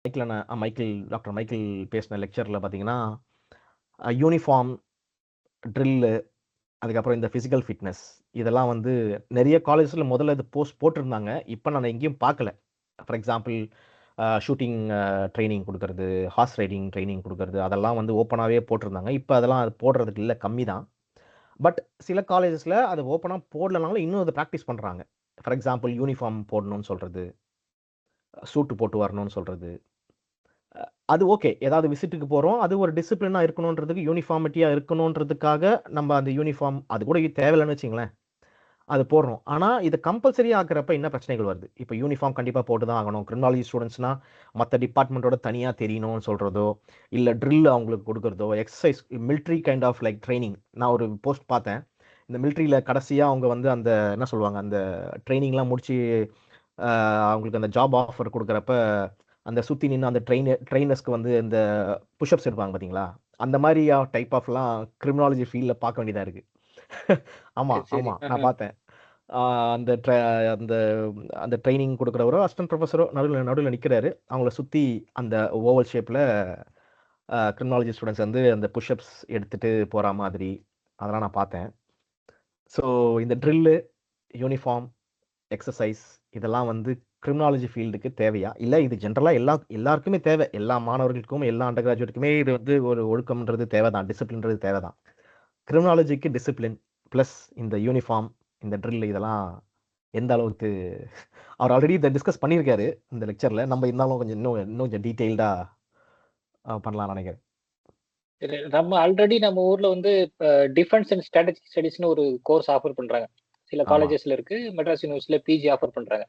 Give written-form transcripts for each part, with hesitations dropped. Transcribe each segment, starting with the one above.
Doctor Michael பேசின லெக்சரில் பார்த்தீங்கன்னா, யூனிஃபார்ம், ட்ரில்லு, அதுக்கப்புறம் இந்த ஃபிசிக்கல் ஃபிட்னஸ் இதெல்லாம் வந்து நிறைய காலேஜஸில் முதல்ல இது போட்டிருந்தாங்க. இப்போ நான் எங்கேயும் பார்க்கல. ஃபார் எக்ஸாம்பிள் ஷூட்டிங் ட்ரைனிங் கொடுக்கறது, ஹார்ஸ் ரைடிங் ட்ரைனிங் கொடுக்கறது, அதெல்லாம் வந்து ஓப்பனாகவே போட்டிருந்தாங்க. இப்போ அதெல்லாம் அது போடுறதுக்கு இல்லை, கம்மி தான். பட் சில காலேஜஸில் அது ஓப்பனாக போடலனாலும் இன்னும் அதை ப்ராக்டிஸ் பண்ணுறாங்க. ஃபார் எக்ஸாம்பிள் யூனிஃபார்ம் போடணும்னு சொல்கிறது, சூட்டு போட்டு வரணும்னு சொல்கிறது. அது ஓகே. ஏதாவது விசிட்டுக்கு போறோம். அது ஒரு டிசிப்ளினா இருக்கணுன்றதுக்கு, யூனிஃபார்மிட்டியா இருக்கணுன்றதுக்காக நம்ம அந்த யூனிஃபார்ம் அது கூட தேவையில்லன்னு வச்சுங்களேன். அது போடுறோம். ஆனா, இத கம்பல்சரி ஆக்குறப்ப என்ன பிரச்சனைகள் வருது? இப்ப யூனிஃபார்ம் கண்டிப்பா போட்டு தான் ஆகணும். கிரிமினாலஜி ஸ்டூடண்ட்ஸ்னா மத்த டிபார்ட்மென்ட்டோட தனியா தெரியணும்னு சொல்றதோ, இல்ல ட்ரில் அவங்களுக்கு குடுக்குறதோ, exercise military kind of like training. நான் ஒரு போஸ்ட் பார்த்தேன். இந்த மிலிட்டரியில கடைசியா அவங்க வந்து அந்த என்ன சொல்லுவாங்க, அந்த ட்ரெய்னிங்லாம் முடிச்சு அ அவங்களுக்கு அந்த ஜாப் ஆஃபர் குடுக்குறப்ப, அந்த சுத்தி நின்னு அந்த ட்ரெய்னர்ஸ்க்கு வந்து இந்த புஷ் அப்ஸ் எடுப்பாங்க பார்த்தீங்களா? அந்த மாரி டைப் ஆஃப்லாம் கிரிமினாலஜி ஃபீல்ட்ல பார்க்க வேண்டியதா இருக்கு. ஆமா, சரி, சரி. ஆமா. நான் பார்த்தேன். ஆ அந்த அந்த அந்த ட்ரெய்னிங் குடுக்குறவரோ, அசிஸ்டன்ட் புரொஃபஸரோ நடுவுல நிக்கிறாரு. அவங்கள சுத்தி அந்த ஓவல் ஷேப்ல கிரிமினாலஜி ஸ்டூடண்ட்ஸ் வந்து அந்த புஷ் அப்ஸ் எடுத்துட்டு போற மாதிரி, அதெல்லாம் நான் பார்த்தேன். ஸோ இந்த ட்ரில்லு, யூனிஃபார்ம், எக்சர்சைஸ் இதெல்லாம் வந்து கிரிமினாலஜி ஃபீல்டுக்கு தேவையா? இல்ல இது ஜெனரலா எல்லாருக்குமே தேவை. எல்லா மாணவர்களுக்கும், எல்லா அண்டர் கிராஜுவேட்டுக்குமே இது வந்து ஒரு ஒழுக்கம்ன்றது தேவை தான். டிசிப்ளின்றது தேவை தான். கிரிமினாலஜிக்கு டிசிப்ளின் பிளஸ் இந்த யூனிஃபார்ம், இந்த ட்ரில் இதெல்லாம் எந்த அளவுக்கு அவர் ஆல்ரெடி இத டிஸ்கஸ் பண்ணியிருக்காரு இந்த லெக்சர்ல. நம்ம இருந்தாலும் கொஞ்சம் இன்னும் கொஞ்சம் டீட்டெயில்டா பண்ணலாம்னு நினைக்கிறேன். நம்ம ஆல்ரெடி நம்ம ஊர்ல வந்து டிஃபென்ஸ் அண்ட் ஸ்ட்ராட்டஜிக் ஸ்டடீஸ்னு ஒரு கோர்ஸ் ஆஃபர் பண்றாங்க. சில ஆமா. காலேஜஸ்ல இருக்கு. மெட்ராஸ் யூனிவர்சிட்டியில பிஜி ஆஃபர் பண்றாங்க.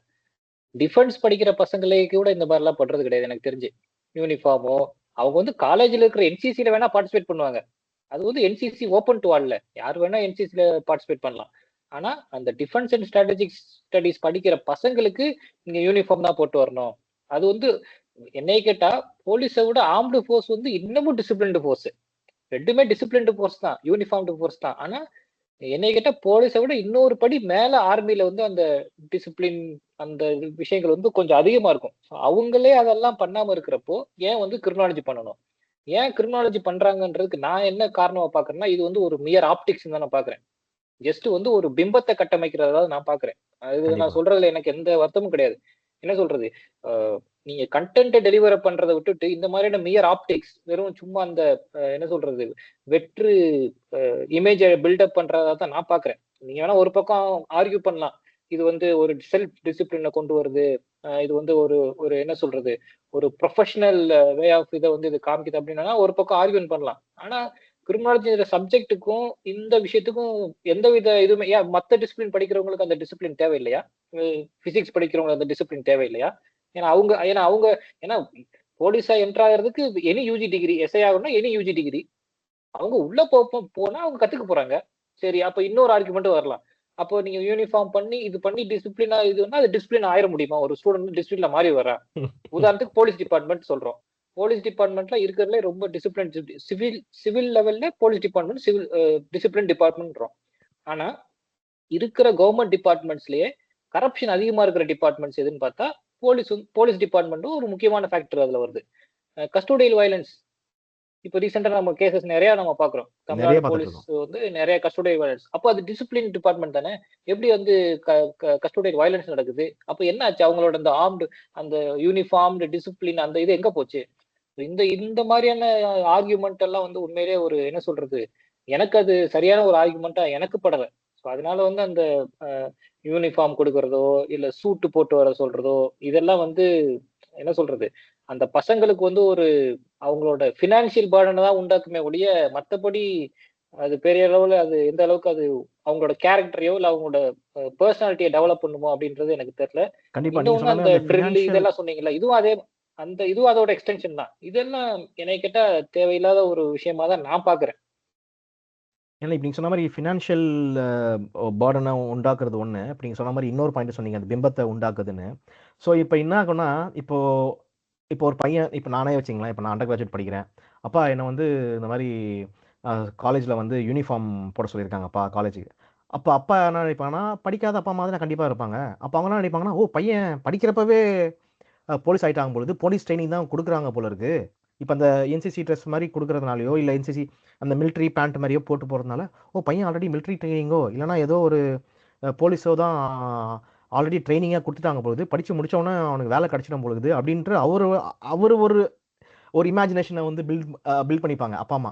டிஃபென்ஸ் படிக்கிற பசங்களே கூட இந்த மாதிரிலாம் பண்றது கிடையாது எனக்கு தெரிஞ்சு. யூனிஃபார்மோ அவங்க வந்து காலேஜ்ல இருக்கிற என்சிசில வேணா பார்ட்டிசிபேட் பண்ணுவாங்க. அது வந்து என்சிசி ஓப்பன் டு ஆல்ல. யார் வேணா என்சிசில பார்ட்டிசிபேட் பண்ணலாம். ஆனா அந்த டிஃபென்ஸ் அண்ட் ஸ்ட்ராட்டஜிக் ஸ்டடீஸ் படிக்கிற பசங்களுக்கு நீங்க யூனிஃபார்ம் தான் போட்டு வரணும். அது வந்து என்னைய கேட்டா போலீஸை விட ஆர்ம்டு ஃபோர்ஸ் வந்து இன்னமும் டிசிப்ளின்டு ஃபோர்ஸ். ரெண்டுமே டிசிப்ளின்டு ஃபோர்ஸ் தான், யூனிஃபார்ம்டு ஃபோர்ஸ் தான். ஆனா என்னைய கேட்டா போலீஸை விட இன்னொரு படி மேல ஆர்மில வந்து அந்த டிசிப்ளின் அந்த விஷயங்கள் வந்து கொஞ்சம் அதிகமா இருக்கும். So அவங்களே அதெல்லாம் பண்ணாம இருக்கிறப்போ ஏன் வந்து கிரிமினாலஜி பண்ணணும்? ஏன் கிரிமினாலஜி பண்றாங்கன்றதுக்கு நான் என்ன காரணமா பாக்குறேன்னா, இது வந்து ஒரு மியர் ஆப்டிக்ஸ் தான் நான் பாக்குறேன். ஜஸ்ட் வந்து ஒரு பிம்பத்தை கட்டமைக்கிறதா நான் பாக்குறேன். அது நான் கண்டிப்பா. சொல்றதுல எனக்கு எந்த வருத்தமும் கிடையாது. என்ன சொல்றது? நீங்க கண்டென்ட் டெலிவர் பண்றத விட்டுட்டு இந்த மாதிரியான மியர் ஆப்டிக்ஸ் வெறும் சும்மா அந்த என்ன சொல்றது? வெற்று இமேஜ பில்டப் பண்றதா தான் நான் பாக்குறேன். நீங்க வேணா ஒரு பக்கம் ஆர்கியூ பண்ணலாம். இது வந்து ஒரு செல்ஃப் டிசிப்ளின கொண்டு வருது. இது வந்து ஒரு ஒரு என்ன சொல்றது? ஒரு ப்ரொஃபஷனல் வே ஆஃப் இத வந்து இது காமிக்குது அப்டின்னா, ஒரு பக்கம் ஆர்கியூமென்ட் பண்ணலாம். ஆனா கிரிமினாலஜிங்கிற சப்ஜெக்ட்டுக்கும், இந்த விஷயத்துக்கும் எந்தவித இதுவுமே ஏன் மத்த டிசிப்ளின் படிக்கிறவங்களுக்கு அந்த டிசிப்ளின் தேவையில்லையா? பிசிக்ஸ் படிக்கிறவங்களுக்கு அந்த டிசிப்ளின் தேவையில்லையா? ஏன்னா அவங்க ஏன்னா போலீஸா என்டர் ஆகுறதுக்கு எனி யுஜி டிகிரி, எஸ்ஐ ஆகணும்னா எனி யுஜி டிகிரி. அவங்க உள்ள போனா அவங்க கத்துக்க போறாங்க. சரி, அப்ப இன்னொரு ஆர்குமென்ட் வரலாம். அப்போ நீங்க யூனிஃபார்ம் பண்ணி, இது பண்ணி டிசிப்ளினா இதுன்னா, அது டிசிப்ளின் ஆயிர முடியுமா? ஒரு ஸ்டூடண்ட் டிசிப்ளின்ல மாறி வர்றான். உதாரணத்துக்கு போலீஸ் டிபார்ட்மெண்ட் சொல்றோம். போலீஸ் டிபார்ட்மெண்ட்ல இருக்கிறதுலே ரொம்ப டிசிப்ளின் சிவில் சிவில் லெவல்ல போலீஸ் டிபார்ட்மெண்ட் சிவில் டிசிப்ளின் டிபார்ட்மெண்ட்ன்றோம். ஆனா இருக்கிற கவர்மெண்ட் டிபார்ட்மெண்ட்ஸ்லயே கரப்ஷன் அதிகமா இருக்கிற டிபார்ட்மெண்ட்ஸ் எதுன்னு பார்த்தா, போலீஸ் டிபார்ட்மெண்ட்டும் ஒரு முக்கியமான ஃபேக்டர் அதுல வருது. கஸ்டோடியல் வயலன்ஸ் இப்ப ரீசெண்டா நம்ம கேசஸ் நிறைய நம்ம பாக்குறோம். நெறைய தமிழ்நாடு பார்த்துட்டு போலீஸ் இருக்கோம். வந்து நிறைய கஸ்டோடியல் வயலன்ஸ். அப்ப அது டிசிப்ளின் டிபார்ட்மெண்ட் தானே. எப்படி வந்து கஸ்டோடியல் வயலன்ஸ் நடக்குது? அப்ப என்ன ஆச்சு? அவங்களோட அந்த ஆர்ம்டு அந்த யூனிஃபார்ம்டு டிசிப்ளின் அந்த இது எங்க போச்சு? இந்த இந்த மாதிரியான ஆர்குமெண்ட் எல்லாம் வந்து உண்மையிலேயே ஒரு என்ன சொல்றது? எனக்கு அது சரியான ஒரு ஆர்குமெண்ட்டா எனக்கு படல. ஸோ அதனால வந்து அந்த யூனிஃபார்ம் குடுக்குறதோ, இல்ல சூட் போட்டு வர சொல்றதோ, இதெல்லாம் வந்து என்ன சொல்றது? அந்த பசங்களுக்கு வந்து ஒரு அவங்களோட பினான்சியல் பர்டன தான் உண்டாக்குமே ஒழிய, மத்தபடி அது பெரிய அளவுல அது எந்த அளவுக்கு அது அவங்களோட கேரக்டரையோ, இல்ல அவங்களோட பெர்சனாலிட்டிய டெவலப் பண்ணுமோ அப்படின்றது எனக்கு தெரியல. கண்டிப்பா. நீங்க இன்னொன்னு சொன்ன மாரி அந்த அந்த ட்ரில் ஃபினான்ஷியல் இதெல்லாம் சொன்னீங்கல்ல, இதுவும் அதே இதுவும் அதோட எக்ஸ்டென்ஷன் தான். இதெல்லாம் என்னைய கேட்டா தேவையில்லாத ஒரு விஷயமா தான் நான் பார்க்குறேன். ஏன்னா இப்ப நீங்க சொன்ன மாரி ஃபினான்ஷியல் பர்டன உண்டாக்குறது ஒண்ணு. இப்ப நீங்க சொன்ன மாரி இன்னொரு பாயிண்ட் சொன்னீங்க. அந்த பிம்பத்த உண்டாக்குதுன்னு. ஸோ இப்ப என்ன ஆகும்னா, இப்போ இப்போ ஒரு பையன் இப்ப நானே வச்சுக்கங்களேன். இப்ப நான் அண்டர் கிராஜுவேட் படிக்கிறேன். அப்பா என்ன வந்து இந்த மாரி அ காலேஜ்ல வந்து யூனிஃபார்ம் போட சொல்லியிருக்காங்கப்பா காலேஜுக்கு. அப்ப அப்பா என்ன நினைப்பாங்கன்னா, படிக்காத அப்பா அம்மா தானே கண்டிப்பா இருப்பாங்க. அப்ப அவங்க என்ன நினைப்பாங்கன்னா, ஓ! பையன் படிக்கிறப்பவே போலீஸ் ஆயிட்டாங்க பொழுது போலீஸ் ட்ரைனிங் தான் கொடுக்குறாங்க போல இருக்கு. இப்போ அந்த என்சிசி ட்ரெஸ் மாதிரி கொடுக்கறதுனாலயோ இல்லை என்சிசி அந்த மிலிட்ரி பேண்ட் மாதிரியோ போட்டு போகிறதுனால, ஓ பையன் ஆல்ரெடி மிலிட்ரி ட்ரைனிங்கோ இல்லைனா ஏதோ ஒரு போலீஸோ தான் ஆல்ரெடி ட்ரைனிங்காக கொடுத்துட்டாங்க பொழுது, படித்து முடித்தவொடனே அவனுக்கு வேலை கிடச்சிடும் பொழுது அப்படின்ற அவர் அவர் ஒரு ஒரு இமேஜினேஷனை வந்து பில்ட் பண்ணிப்பாங்க அப்பா அம்மா.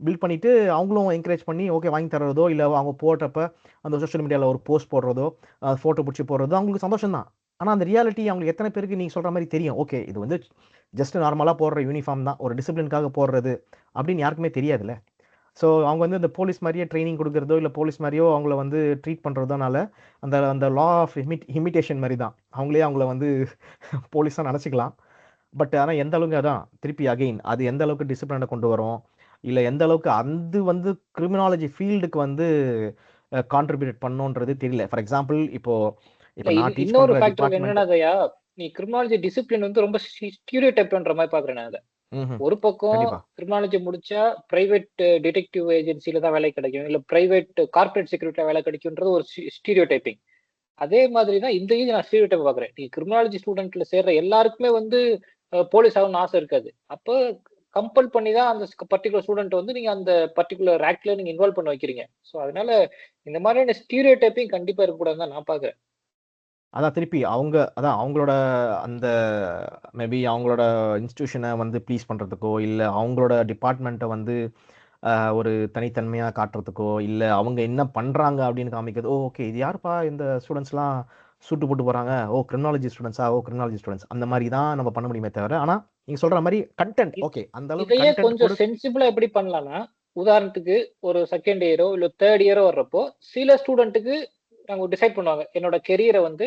பில்ட் பண்ணிவிட்டு அவங்களும் என்கரேஜ் பண்ணி ஓகே வாங்கி தர்றதோ, இல்லை அவங்க போட்டப்ப அந்த சோஷியல் மீடியாவில் ஒரு போஸ்ட் போடுறதோ, ஃபோட்டோ பிடிச்சி போடுறதோ அவங்களுக்கு சந்தோஷம் தான். ஆனால் அந்த ரியாலிட்டி அவங்களுக்கு எத்தனை பேருக்கு நீங்கள் சொல்கிற மாதிரி தெரியும்? ஓகே இது வந்து ஜஸ்ட் நார்மலாக போடுற யூனிஃபார்ம் தான், ஒரு டிசிப்ளினுக்காக போடுறது அப்படின்னு யாருக்குமே தெரியாதுல்ல. ஸோ அவங்க வந்து இந்த போலீஸ் மாதிரியே ட்ரைனிங் கொடுக்குறதோ இல்லை போலீஸ் மாதிரியோ அவங்கள வந்து ட்ரீட் பண்ணுறதுனால அந்த அந்த லா ஆஃப் இமிட்டேஷன் மாதிரி தான் அவங்களே அவங்கள வந்து போலீஸாக நினச்சிக்கலாம். பட் ஆனால் எந்த அளவுக்கு அதான் திருப்பி அகெயின் அது எந்த அளவுக்கு டிசிப்ளினை கொண்டு வரும், இல்லை எந்த அளவுக்கு அது வந்து கிரிமினாலஜி ஃபீல்டுக்கு வந்து கான்ட்ரிபியூட் பண்ணுன்றது தெரியல. ஃபார் எக்ஸாம்பிள் இப்போ இப்போ நான் டீச் இன்னொரு பண்ணுற ஃபேக்டர் டிபார்ட்மெண்ட். என்னன்னா தயா, நீ கிரிமினாலஜி டிசிப்ளின் வந்து ரொம்ப ஸ்டீரியோடைப் பண்ற மாதிரி பாக்குறேன் நான் அதை. ஒரு பக்கம் கண்டிப்பா கிரிமினாலஜி முடிச்சா பிரைவேட் டிடெக்டிவ் ஏஜென்சில தான் வேலை கிடைக்கும், இல்ல பிரைவேட் கார்பரேட் செக்யூரிட்டில வேலை கிடைக்கும்ன்றது ஒரு ஸ்டீரியோடைப்பிங். அதே மாதிரி தான் இந்த நான் ஸ்டீரியோடைப் பாக்குறேன். நீ கிரிமினாலஜி ஸ்டூடெண்ட்ல சேர்ற எல்லாருக்குமே வந்து போலீஸ் ஆகணும்னு ஆசை இருக்காது. அப்போ கம்பல் பண்ணி தான் அந்த பர்டிகுலர் ஸ்டூடெண்ட் வந்து நீங்க அந்த பர்டிகுலர் ஆக்ட்ல நீங்க இன்வால்வ் பண்ண வைக்கிறீங்க. ஸோ அதனால இந்த மாதிரியான ஸ்டீரியோடைப்பிங் கண்டிப்பா இருக்கக்கூடாதுன்னு தான் நான் பாக்குறேன். அதான் திருப்பி அவங்க அதான் அவங்களோட அந்த மேபி அவங்களோட இன்ஸ்டிடியூஷனை வந்து ப்ளீஸ் பண்ணுறதுக்கோ இல்லை அவங்களோட டிபார்ட்மெண்ட்டை வந்து ஒரு தனித்தன்மையாக காட்டுறதுக்கோ இல்லை அவங்க என்ன பண்ணுறாங்க அப்படின்னு காமிக்கிறது. ஓகே இது யாருப்பா இந்த ஸ்டூடெண்ட்ஸ்லாம் சூட்டு போட்டு போகிறாங்க, ஓ கிரிமினாலஜி ஸ்டூடெண்ட்ஸா, ஓ கிரிமினாலஜி ஸ்டூடெண்ட்ஸ் அந்த மாதிரி தான் நம்ம பண்ண முடியுமே தவிர. ஆனால் நீங்கள் சொல்கிற மாதிரி கண்டென்ட் ஓகே அந்த அளவுக்கு இதையே கண்டென்ட் கொஞ்சம் சென்சிபிளா எப்படி பண்ணலாம்னா, உதாரணத்துக்கு ஒரு செகண்ட் இயரோ இல்ல தேர்ட் இயரோ வர்றப்போ சில ஸ்டூடெண்ட்டுக்கு அவங்க டிசைட் பண்ணுவாங்க, என்னோட கெரியரை வந்து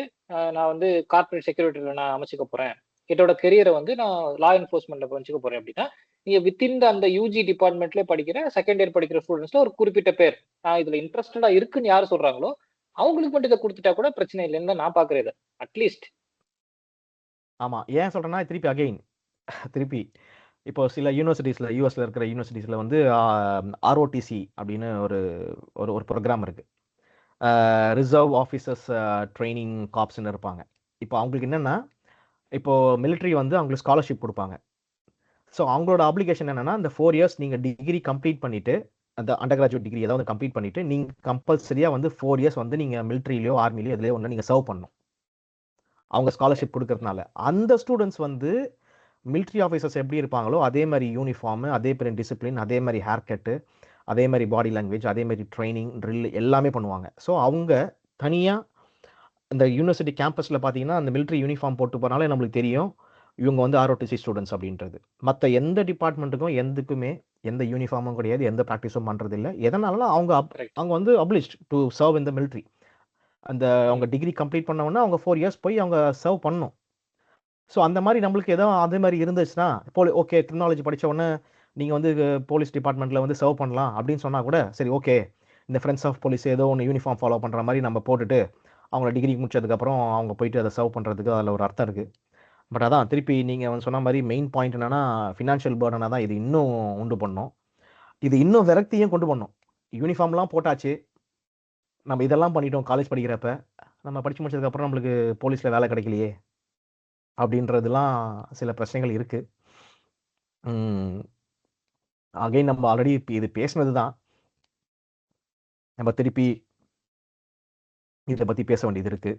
நான் வந்து கார்பரேட் செக்யூரிட்டில நான் அமைச்சுக்க போறேன், என்னோட கெரியரை வந்து நான் லா என்ஃபோர்ஸ்மெண்ட்ல அமைச்சுக்க போறேன் அப்படின்னா, நீங்க வித்தின் அந்த யூஜி டிபார்ட்மெண்ட்ல படிக்கிற செகண்ட் இயர் படிக்கிற ஸ்டூடெண்ட்ஸ்ல ஒரு குறிப்பிட்ட பேர் இதுல இன்ட்ரெஸ்டடா இருக்குன்னு யாரு சொல்றாங்களோ அவங்களுக்கு மட்டும் இதை கொடுத்துட்டா கூட பிரச்சனை இல்லைன்னு தான் நான் பாக்குறேன் இதை அட்லீஸ்ட். ஆமா ஏன் சொல்றேன்னா திருப்பி அகைன் திருப்பி இப்போ சில யூனிவர்சிட்டிஸ்ல யூஎஸ்ல இருக்கிற யூனிவர்சிட்டிஸ்ல வந்து ஆர்ஓடிசி அப்படின்னு ஒரு ஒரு ஒரு ப்ரோக்ராம் இருக்கு. ரிசர்வ் ஆஃபீஸர்ஸ் ட்ரைனிங் காப்ஸ்ன்னு இருப்பாங்க. இப்போ அவங்களுக்கு என்னென்னா இப்போ மிலிட்ரி வந்து அவங்களுக்கு ஸ்காலர்ஷிப் கொடுப்பாங்க. ஸோ அவங்களோட அப்ளிகேஷன் என்னென்னா இந்த 4 இயர்ஸ் நீங்கள் டிகிரி கம்ப்ளீட் பண்ணிவிட்டு அந்த அண்டர் கிராஜுவேட் டிகிரி ஏதாவது கம்ப்ளீட் பண்ணிவிட்டு நீங்கள் கம்பல்சரியாக வந்து 4 இயர்ஸ் வந்து நீங்கள் மிலிட்ரிலையோ ஆர்மிலையோ எதுலையோ ஒன்று நீங்கள் சர்வ் பண்ணணும். அவங்க ஸ்காலர்ஷிப் கொடுக்கறதுனால அந்த ஸ்டூடெண்ட்ஸ் வந்து மிலிட்ரி ஆஃபீஸர்ஸ் எப்படி இருப்பாங்களோ அதே மாதிரி யூனிஃபார்மு, அதே மாதிரி டிசிப்ளின், அதே மாதிரி ஹேர் கட்டு, அதே மாதிரி பாடி லாங்குவேஜ், அதே மாதிரி ட்ரைனிங் ட்ரில் எல்லாமே பண்ணுவாங்க. ஸோ அவங்க தனியாக இந்த யூனிவர்சிட்டி கேம்பஸில் பார்த்தீங்கன்னா அந்த மிலிட்ரி யூனிஃபார்ம் போட்டு போனாலே நம்மளுக்கு தெரியும் இவங்க வந்து ஆர்ஓடிசி ஸ்டூடெண்ட்ஸ் அப்படின்றது. மற்ற எந்த டிபார்ட்மெண்ட்டுக்கும் எதுக்குமே எந்த யூனிஃபார்மும் கிடையாது, எந்த ப்ராக்டிஸும் பண்ணுறது இல்லை. எதனால அவங்க வந்து obliged to serve in the military. அந்த அவங்க டிகிரி கம்ப்ளீட் பண்ண அவங்க 4 இயர்ஸ் போய் அவங்க சர்வ் பண்ணணும். ஸோ அந்த மாதிரி நம்மளுக்கு ஏதோ அதே மாதிரி இருந்துச்சுன்னா ஓகே கிரிமினாலஜி படித்த உடனே நீங்கள் வந்து போலீஸ் டிபார்ட்மெண்ட்டில் வந்து சர்வ் பண்ணலாம் அப்படின்னு சொன்னால் கூட சரி ஓகே இந்த ஃப்ரெண்ட்ஸ் ஆஃப் போலீஸ் ஏதோ ஒன்று யூனிஃபார்ம் ஃபாலோ பண்ணுற மாதிரி நம்ம போட்டுட்டு அவங்கள டிகிரி முடிச்சதுக்கப்புறம் அவங்க போயிட்டு அதை சர்வ் பண்ணுறதுக்கு அதில் ஒரு அர்த்தம் இருக்குது. பட் அதான் திருப்பி நீங்கள் சொன்ன மாதிரி மெயின் பாயிண்ட் என்னென்னா ஃபினான்ஷியல் பேர்டனாக தான் இது இன்னும் உண்டு பண்ணும். இது இன்னும் விரக்தியும் கொண்டு பண்ணும். யூனிஃபார்ம்லாம் போட்டாச்சு, நம்ம இதெல்லாம் பண்ணிட்டோம் காலேஜ் படிக்கிறப்ப, நம்ம படித்து முடிச்சதுக்கப்புறம் நம்மளுக்கு போலீஸில் வேலை கிடைக்கலையே அப்படின்றதுலாம் சில பிரச்சனைகள் இருக்கு. அகைன் நம்ம ஆல்ரெடி இது பேசினது தான். நம்ம திருப்பி இதை பற்றி பேச வேண்டியது இருக்கு.